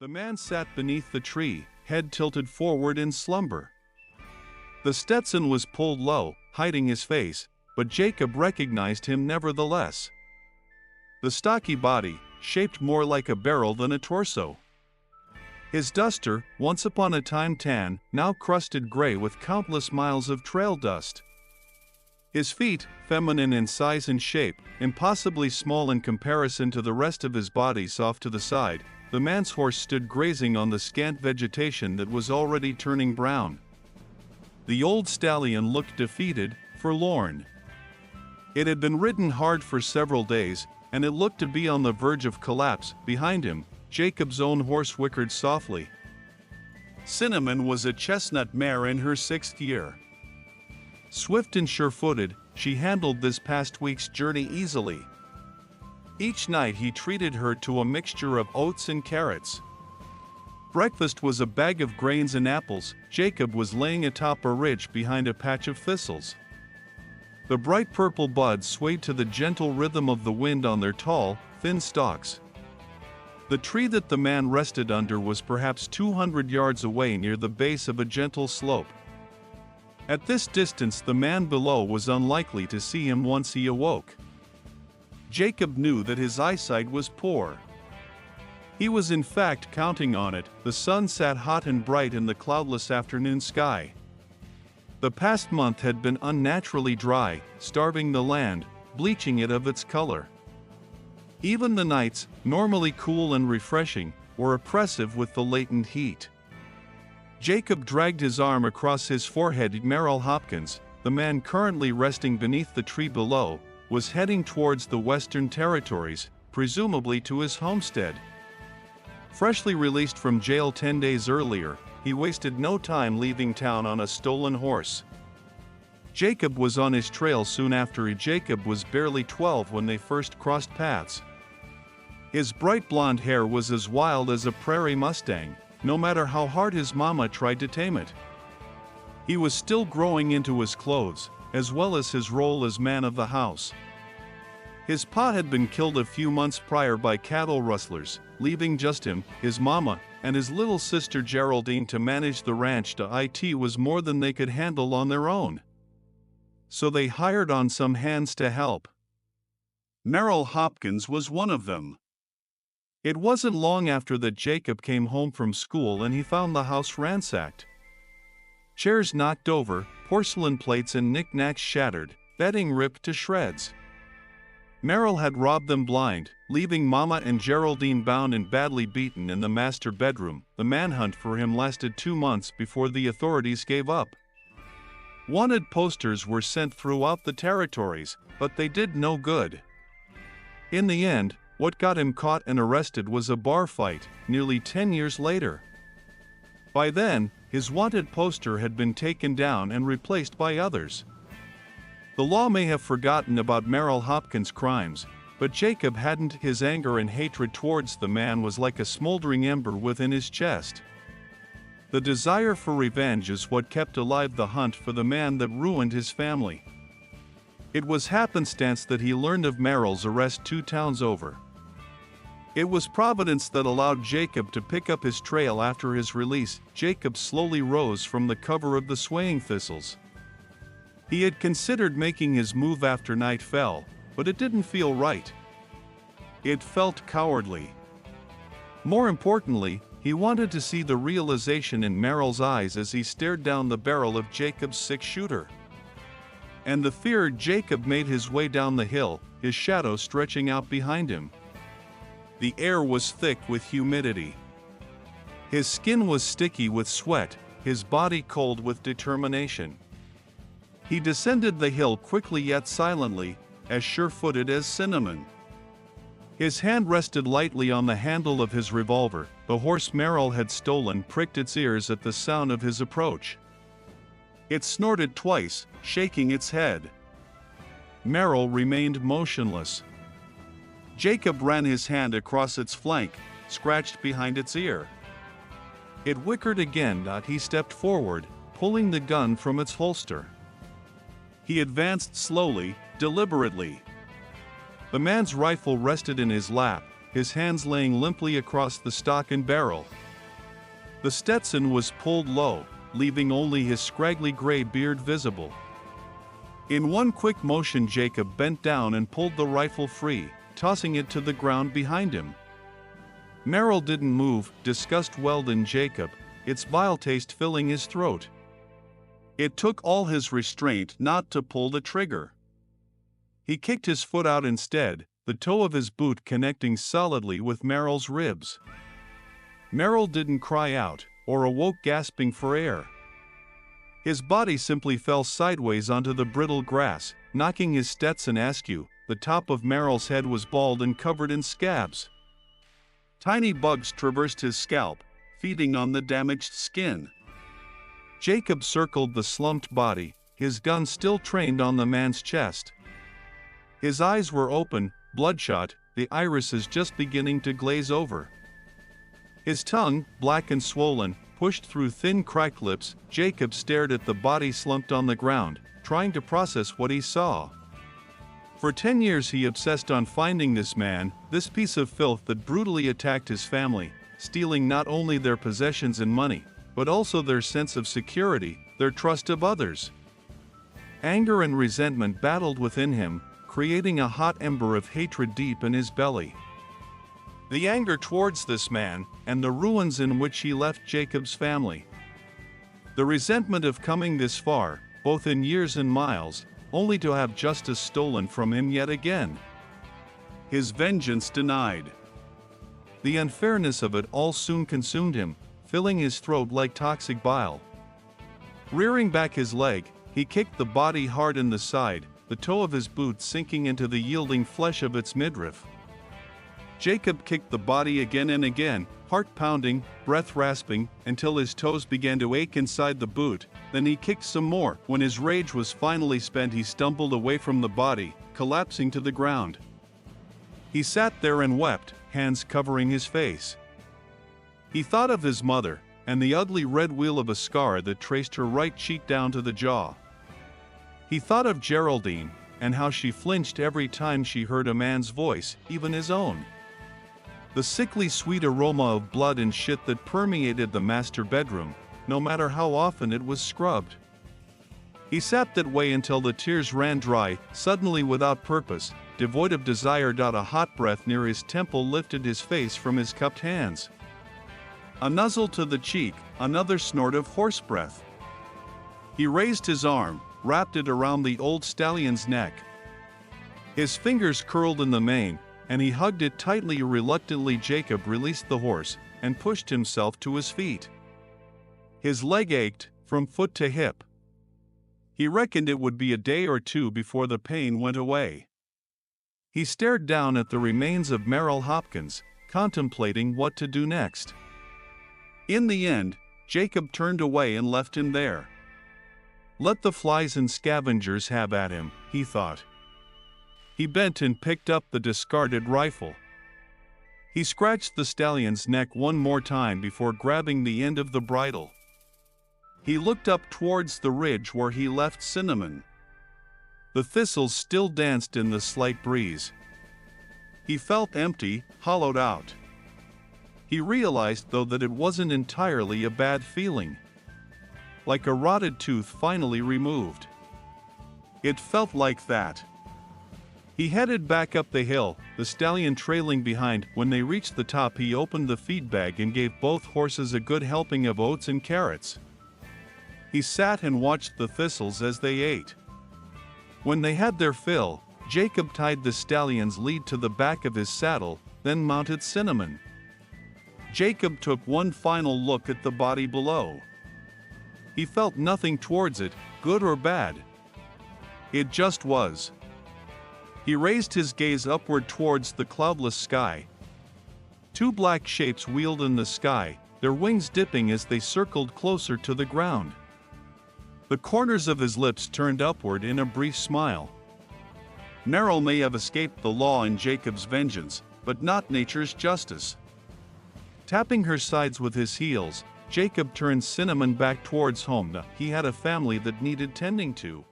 The man sat beneath the tree, head tilted forward in slumber. The Stetson was pulled low, hiding his face, but Jacob recognized him nevertheless. The stocky body, shaped more like a barrel than a torso. His duster, once upon a time tan, now crusted gray with countless miles of trail dust. His feet, feminine in size and shape, impossibly small in comparison to the rest of his body off to the side, the man's horse stood grazing on the scant vegetation that was already turning brown. The old stallion looked defeated, forlorn. It had been ridden hard for several days, and it looked to be on the verge of collapse. Behind him, Jacob's own horse whickered softly. Cinnamon was a chestnut mare in her 6th year. Swift and sure-footed, she handled this past week's journey easily. Each night he treated her to a mixture of oats and carrots. Breakfast was a bag of grains and apples. Jacob was laying atop a ridge behind a patch of thistles. The bright purple buds swayed to the gentle rhythm of the wind on their tall, thin stalks. The tree that the man rested under was perhaps 200 yards away near the base of a gentle slope. At this distance the man below was unlikely to see him once he awoke. Jacob knew that his eyesight was poor. He was in fact counting on it. The sun sat hot and bright in the cloudless afternoon sky. The past month had been unnaturally dry, starving the land, bleaching it of its color. Even the nights, normally cool and refreshing, were oppressive with the latent heat. Jacob dragged his arm across his forehead. Meryl Hopkins, the man currently resting beneath the tree below, was heading towards the Western Territories, presumably to his homestead. Freshly released from jail 10 days earlier, he wasted no time leaving town on a stolen horse. Jacob was on his trail soon after. Jacob was barely 12 when they first crossed paths. His bright blonde hair was as wild as a prairie mustang, no matter how hard his mama tried to tame it. He was still growing into his clothes, as well as his role as man of the house. His pa had been killed a few months prior by cattle rustlers, leaving just him, his mama, and his little sister Geraldine to manage the ranch. It was more than they could handle on their own. So they hired on some hands to help. Meryl Hopkins was one of them. It wasn't long after that Jacob came home from school and he found the house ransacked. Chairs knocked over, porcelain plates and knickknacks shattered, bedding ripped to shreds. Meryl had robbed them blind, leaving Mama and Geraldine bound and badly beaten in the master bedroom. The manhunt for him lasted 2 months before the authorities gave up. Wanted posters were sent throughout the territories, but they did no good. In the end, what got him caught and arrested was a bar fight, nearly 10 years later. By then, his wanted poster had been taken down and replaced by others. The law may have forgotten about Meryl Hopkins' crimes, but Jacob hadn't. His anger and hatred towards the man was like a smoldering ember within his chest. The desire for revenge is what kept alive the hunt for the man that ruined his family. It was happenstance that he learned of Meryl's arrest 2 towns over. It was Providence that allowed Jacob to pick up his trail after his release. Jacob slowly rose from the cover of the swaying thistles. He had considered making his move after night fell, but it didn't feel right. It felt cowardly. More importantly, he wanted to see the realization in Meryl's eyes as he stared down the barrel of Jacob's 6-shooter. And the fear. Jacob made his way down the hill, his shadow stretching out behind him. The air was thick with humidity. His skin was sticky with sweat, his body cold with determination. He descended the hill quickly yet silently, as sure-footed as Cinnamon. His hand rested lightly on the handle of his revolver. The horse Meryl had stolen pricked its ears at the sound of his approach. It snorted twice, shaking its head. Meryl remained motionless. Jacob ran his hand across its flank, scratched behind its ear. It whickered again. He stepped forward, pulling the gun from its holster. He advanced slowly, deliberately. The man's rifle rested in his lap, his hands laying limply across the stock and barrel. The Stetson was pulled low, leaving only his scraggly gray beard visible. In one quick motion, Jacob bent down and pulled the rifle free, tossing it to the ground behind him. Meryl didn't move, disgust welled in Jacob, its vile taste filling his throat. It took all his restraint not to pull the trigger. He kicked his foot out instead, the toe of his boot connecting solidly with Meryl's ribs. Meryl didn't cry out, or awoke gasping for air. His body simply fell sideways onto the brittle grass, knocking his Stetson askew. The top of Meryl's head was bald and covered in scabs. Tiny bugs traversed his scalp, feeding on the damaged skin. Jacob circled the slumped body, his gun still trained on the man's chest. His eyes were open, bloodshot, the irises just beginning to glaze over. His tongue, black and swollen, pushed through thin cracked lips. Jacob stared at the body slumped on the ground, trying to process what he saw. For 10 years he obsessed on finding this man, this piece of filth that brutally attacked his family, stealing not only their possessions and money, but also their sense of security, their trust of others. Anger and resentment battled within him, creating a hot ember of hatred deep in his belly. The anger towards this man, and the ruins in which he left Jacob's family. The resentment of coming this far, both in years and miles, only to have justice stolen from him yet again. His vengeance denied. The unfairness of it all soon consumed him, filling his throat like toxic bile. Rearing back his leg, he kicked the body hard in the side, the toe of his boot sinking into the yielding flesh of its midriff. Jacob kicked the body again and again, heart pounding, breath rasping, until his toes began to ache inside the boot. Then he kicked some more. When his rage was finally spent, he stumbled away from the body, collapsing to the ground. He sat there and wept, hands covering his face. He thought of his mother, and the ugly red wheal of a scar that traced her right cheek down to the jaw. He thought of Geraldine, and how she flinched every time she heard a man's voice, even his own. The sickly sweet aroma of blood and shit that permeated the master bedroom, no matter how often it was scrubbed. He sat that way until the tears ran dry, suddenly without purpose, devoid of desire. A hot breath near his temple lifted his face from his cupped hands. A nuzzle to the cheek, another snort of horse breath. He raised his arm, wrapped it around the old stallion's neck. His fingers curled in the mane, and he hugged it tightly. Reluctantly, Jacob released the horse and pushed himself to his feet. His leg ached, from foot to hip. He reckoned it would be a day or two before the pain went away. He stared down at the remains of Meryl Hopkins, contemplating what to do next. In the end, Jacob turned away and left him there. Let the flies and scavengers have at him, he thought. He bent and picked up the discarded rifle. He scratched the stallion's neck one more time before grabbing the end of the bridle. He looked up towards the ridge where he left Cinnamon. The thistles still danced in the slight breeze. He felt empty, hollowed out. He realized, though, that it wasn't entirely a bad feeling. Like a rotted tooth finally removed. It felt like that. He headed back up the hill, the stallion trailing behind. When they reached the top, he opened the feed bag and gave both horses a good helping of oats and carrots. He sat and watched the thistles as they ate. When they had their fill, Jacob tied the stallion's lead to the back of his saddle, then mounted Cinnamon. Jacob took one final look at the body below. He felt nothing towards it, good or bad. It just was. He raised his gaze upward towards the cloudless sky. Two black shapes wheeled in the sky, their wings dipping as they circled closer to the ground. The corners of his lips turned upward in a brief smile. Meryl may have escaped the law and Jacob's vengeance, but not nature's justice. Tapping her sides with his heels, Jacob turned Cinnamon back towards home. He had a family that needed tending to.